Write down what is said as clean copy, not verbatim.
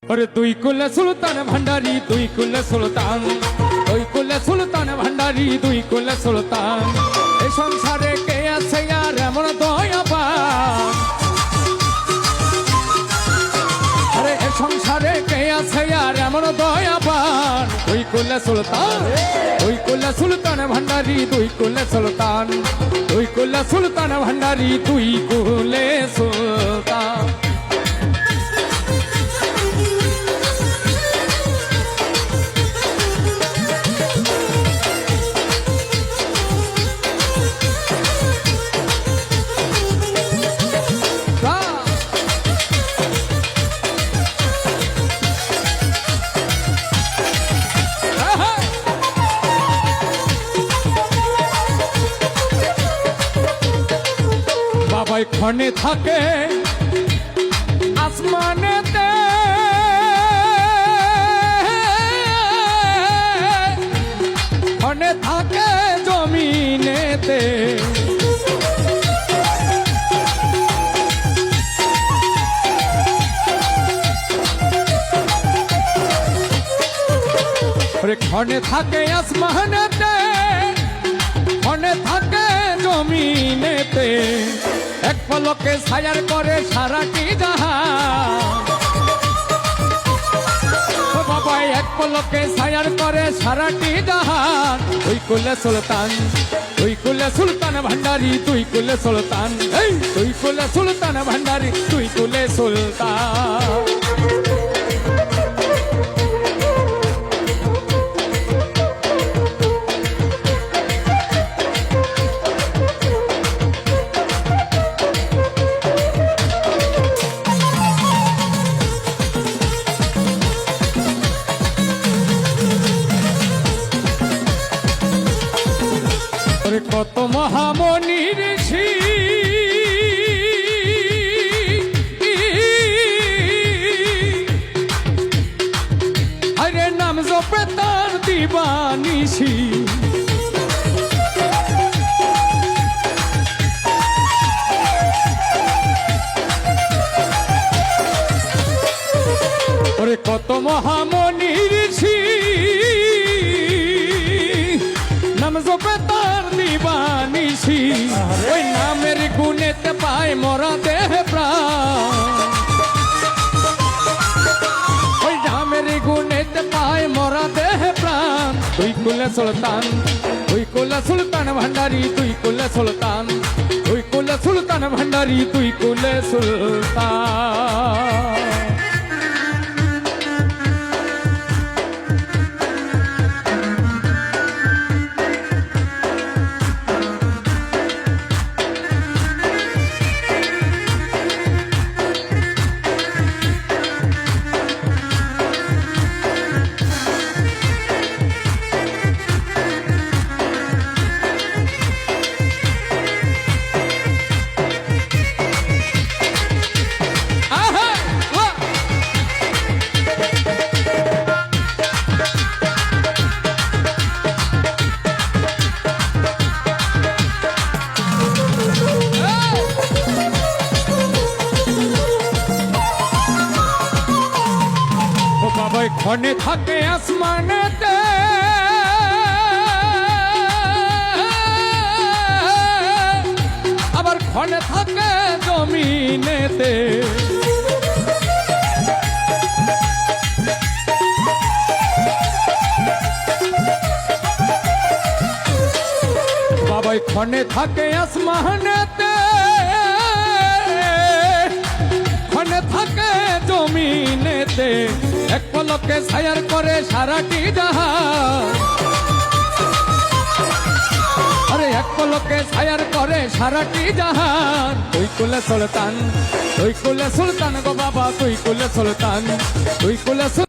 अरे तुई कुल सुल्तान भंडारी तुई कुल सुल्तान तुई कुल सुल्तान भंडारी तुई कुल सुल्तान ए संसारे के आछे यार एमन दयाबान अरे ए संसारे के आछे यार एमन दयाबान तुई कुल सुल्तान भंडारी तुई कुल सुल्तान तुई कुल सुल्तान भंडारी तुई कुल सुल्तान ক্ষণে থাকে আসমানেতে ক্ষণে থাকে জমিনেতে ক্ষণে থাকে আসমানেতে ক্ষণে থাকে জমিনেতে এক পলকে ছায়ার করে সারাটি জাহান ও বাবা এক পলকে ছায়ার করে সারাটি জাহান তুই কুলে সুলতান ভান্ডারি তুই কুলে সুলতান এই তুই কুলে সুলতান ভান্ডারি তুই কুলে সুলতান কত মহামনির ঋষি আরে নাম জপে তার দিবানিশি ওরে কত মহামনির ঋষি নাম জপে তার দিবানিশি ওই নামের গুণেতে পায় মরা দেহ প্রাণ ওই নামের গুণেতে পায় মরা দেহ প্রাণ তুই কুলে সুলতান ভান্ডারি তুই কুলে সুলতান ভান্ডারি তুই কুলে সুলতান ক্ষণে থাকে আসমানেতে আবার ক্ষণে থাকে জমিনেতে বাবাই ক্ষণে থাকে আসমানেতে ক্ষণে থাকে জমিনেতে এক পলকে ছায়ার করে সারাটি জাহান আরে এক পলকে ছায়ার করে সারাটি জাহান তুই কুলে সুলতান গো বাবা তুই কুলে সুলতান